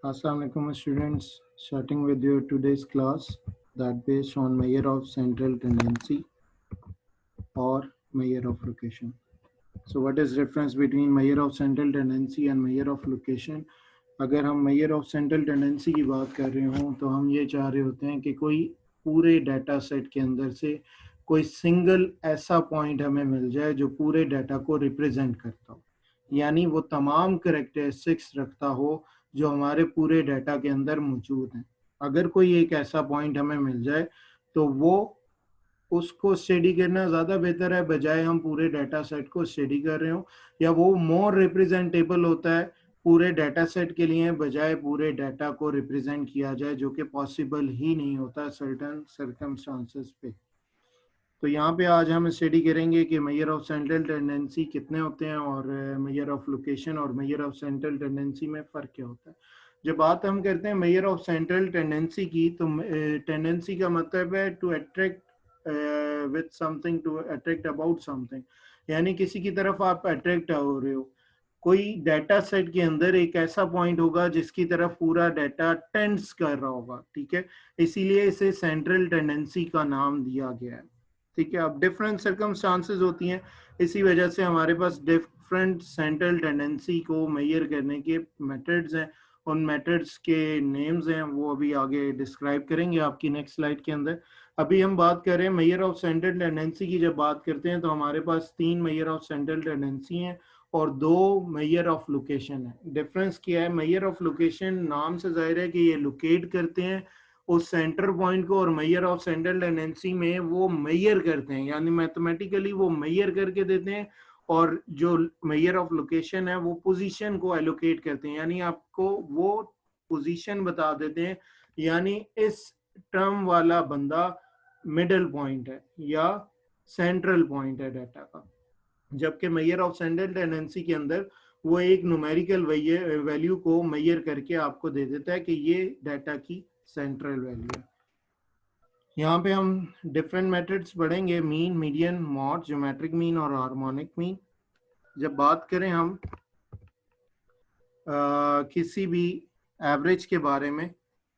Assalamualaikum students, starting with your today's class that based on measure of central tendency or measure of location. So what is difference between measure of central tendency and measure of location? अगर हम measure of central tendency की बात कर रहे हों तो हम ये चाह रहे होते हैं कि कोई पूरे डाटा सेट के अंदर से कोई सिंगल ऐसा पॉइंट हमें मिल जाए जो पूरे डाटा को रिप्रेजेंट करता हो, यानी वो तमाम करेक्टरिस्टिक्स रखता हो जो हमारे पूरे डाटा के अंदर मौजूद हैं। अगर कोई एक ऐसा पॉइंट हमें मिल जाए तो वो उसको स्टडी करना ज़्यादा बेहतर है बजाय हम पूरे डाटा सेट को स्टडी कर रहे हो, या वो मोर रिप्रेजेंटेबल होता है पूरे डाटा सेट के लिए बजाय पूरे डाटा को रिप्रेजेंट किया जाए, जो कि पॉसिबल ही नहीं होता सर्टेन सर्कमस्टांसेस पे। तो यहाँ पे आज हम स्टडी करेंगे कि मेजर ऑफ सेंट्रल टेंडेंसी कितने होते हैं और मेजर ऑफ लोकेशन और मेजर ऑफ सेंट्रल टेंडेंसी में फ़र्क क्या होता है। जब बात हम करते हैं मेजर ऑफ सेंट्रल टेंडेंसी की, तो टेंडेंसी का मतलब है to attract with something, to attract about something, यानी किसी की तरफ आप अट्रैक्ट हो रहे हो। कोई डाटा सेट के अंदर एक ऐसा पॉइंट होगा जिसकी तरफ पूरा डाटा टेंड्स कर रहा होगा, ठीक है, इसीलिए इसे सेंट्रल टेंडेंसी का नाम दिया गया है। ठीक है, अब डिफरेंट सर्कमस्टांसेस होती हैं, इसी वजह से हमारे पास डिफरेंट सेंट्रल टेंडेंसी को मेजर करने के मेथड्स हैं। उन मेथड्स के नेम्स हैं, वो अभी आगे डिस्क्राइब करेंगे आपकी नेक्स्ट स्लाइड के अंदर। अभी हम बात कर रहे हैं मेजर ऑफ सेंट्रल टेंडेंसी की। जब बात करते हैं तो हमारे पास 3 मेजर ऑफ सेंट्रल टेंडेंसी हैं और 2 मेजर ऑफ लोकेशन है। डिफरेंस क्या है? मेजर ऑफ लोकेशन नाम से जाहिर है कि ये लोकेट करते हैं उस सेंटर पॉइंट को, और मेजर ऑफ सेंट्रल टेंडेंसी में वो मेजर करते हैं, यानी मैथमेटिकली वो मेजर करके देते हैं, और जो मेजर ऑफ लोकेशन है वो पोजीशन को एलोकेट करते हैं, यानी आपको वो पोजीशन बता देते हैं, यानी इस टर्म वाला बंदा मिडल पॉइंट है या सेंट्रल पॉइंट है डाटा का। जबकि मेजर ऑफ सेंट्रल टेंडेंसी के अंदर वो एक न्यूमेरिकल वैल्यू को मेजर करके आपको दे देता है कि ये डाटा की सेंट्रल वैल्यू है। यहाँ पे हम डिफरेंट मेथड्स पढ़ेंगे, mean, median, mod, geometric mean और हार्मोनिक मीन। जब बात करें हम किसी भी एवरेज के बारे में,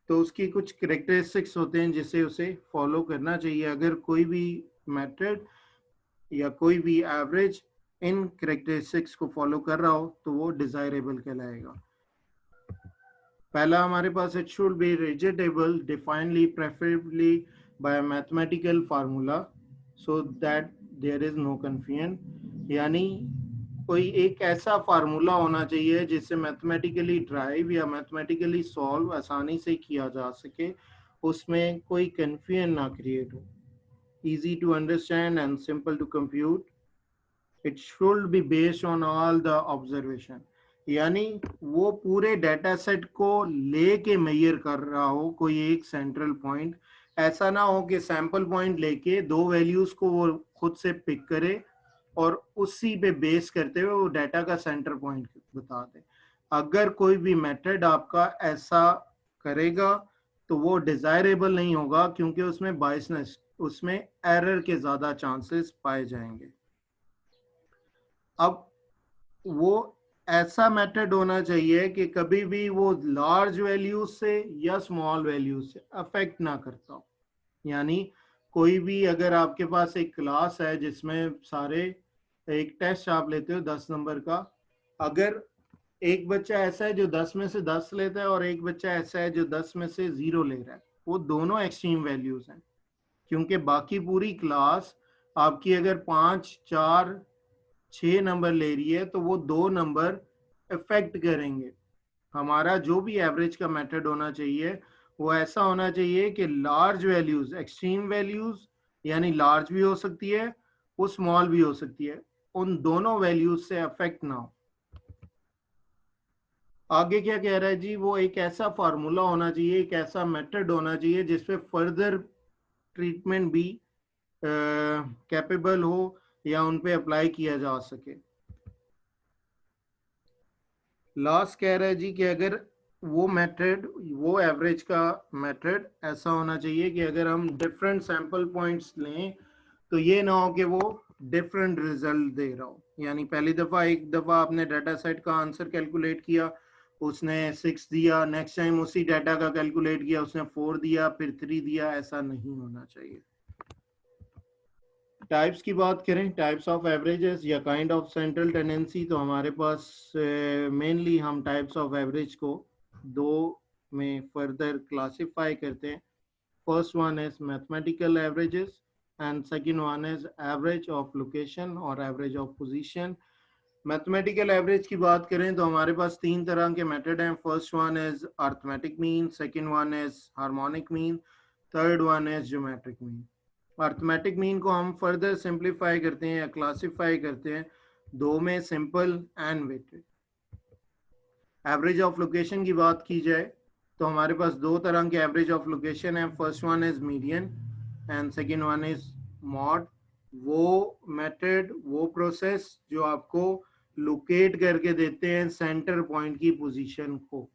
तो उसकी कुछ करेक्टरिस्टिक्स होते हैं जिसे उसे फॉलो करना चाहिए। अगर कोई भी मेथड या कोई भी एवरेज इन करेक्टरिस्टिक्स को फॉलो कर रहा हो तो वो डिजायरेबल कहलाएगा। पहला हमारे पास it should be rigidly, defined, preferably by a mathematical formula so that there is no confusion, यानी कोई एक ऐसा फार्मूला होना चाहिए जिससे मैथमेटिकली ड्राइव या मैथमेटिकली सॉल्व आसानी से किया जा सके, उसमें कोई कंफ्यूजन ना क्रिएट हो, easy to understand and simple to compute. It should be based on all the observation, यानी वो पूरे डाटा सेट को लेके मेजर कर रहा हो कोई एक सेंट्रल पॉइंट। ऐसा ना हो कि सैंपल पॉइंट लेके 2 वैल्यूज को वो खुद से पिक करे और उसी पे बेस करते हुए वो डाटा का सेंटर पॉइंट बता दे। अगर कोई भी मेथड आपका ऐसा करेगा तो वो डिजायरेबल नहीं होगा, क्योंकि उसमें बायसनेस, उसमें एरर के ज्यादा चांसेस पाए जाएंगे। अब वो ऐसा मेथड होना चाहिए कि कभी भी वो लार्ज वैल्यूज से या स्मॉल वैल्यूज से अफेक्ट ना करता हो, यानी कोई भी अगर आपके पास एक क्लास है जिसमें सारे, एक टेस्ट आप लेते हो 10 नंबर का, अगर एक बच्चा ऐसा है जो 10 में से 10 लेता है और एक बच्चा ऐसा है जो 10 में से 0 ले रहा है, वो दोनों एक्सट्रीम वैल्यूज हैं, क्योंकि बाकी पूरी क्लास आपकी अगर 5, 4, 6 नंबर ले रही है तो वो 2 नंबर इफेक्ट करेंगे। हमारा जो भी एवरेज का मेथड होना चाहिए वो ऐसा होना चाहिए कि लार्ज वैल्यूज, एक्सट्रीम वैल्यूज, यानी लार्ज भी हो सकती है वो स्मॉल भी हो सकती है, उन दोनों वैल्यूज से अफेक्ट ना हो। आगे क्या कह रहा है जी, वो एक ऐसा फार्मूला होना चाहिए, एक ऐसा मेथड होना चाहिए जिसपे फर्दर ट्रीटमेंट भी कैपेबल हो या उन पे अप्लाई किया जा सके। लास्ट कह रहा है जी कि अगर वो मेथड, वो एवरेज का मेथड ऐसा होना चाहिए कि अगर हम डिफरेंट सैंपल पॉइंट्स लें तो ये ना हो कि वो डिफरेंट रिजल्ट दे रहा हो, यानी पहली दफ़ा एक दफ़ा आपने डाटा सेट का आंसर कैलकुलेट किया, उसने 6 दिया, नेक्स्ट टाइम उसी डाटा का कैलकुलेट किया, उसने 4 दिया, फिर 3 दिया, ऐसा नहीं होना चाहिए। टाइप्स की बात करें, टाइप्स ऑफ एवरेजेस या काइंड ऑफ सेंट्रल टेंडेंसी, तो हमारे पास मेनली हम टाइप्स ऑफ एवरेज को दो में फर्दर क्लासिफाई करते हैं। First one is mathematical averages and second one is average of location और average of position. Mathematical average की बात करें तो हमारे पास तीन तरह के मेथड हैं। First one is arithmetic mean, second one is harmonic mean, third one is geometric mean. Arithmetic mean को हम फर्दर सिंप्लीफाई करते हैं या क्लासिफाई करते हैं दो में, simple and weighted. Average of location की बात की जाए तो हमारे पास दो तरह के एवरेज ऑफ लोकेशन है। First one is median and second one is mod. वो मेथड, वो प्रोसेस जो आपको लोकेट करके देते हैं सेंटर पॉइंट की पोजीशन को,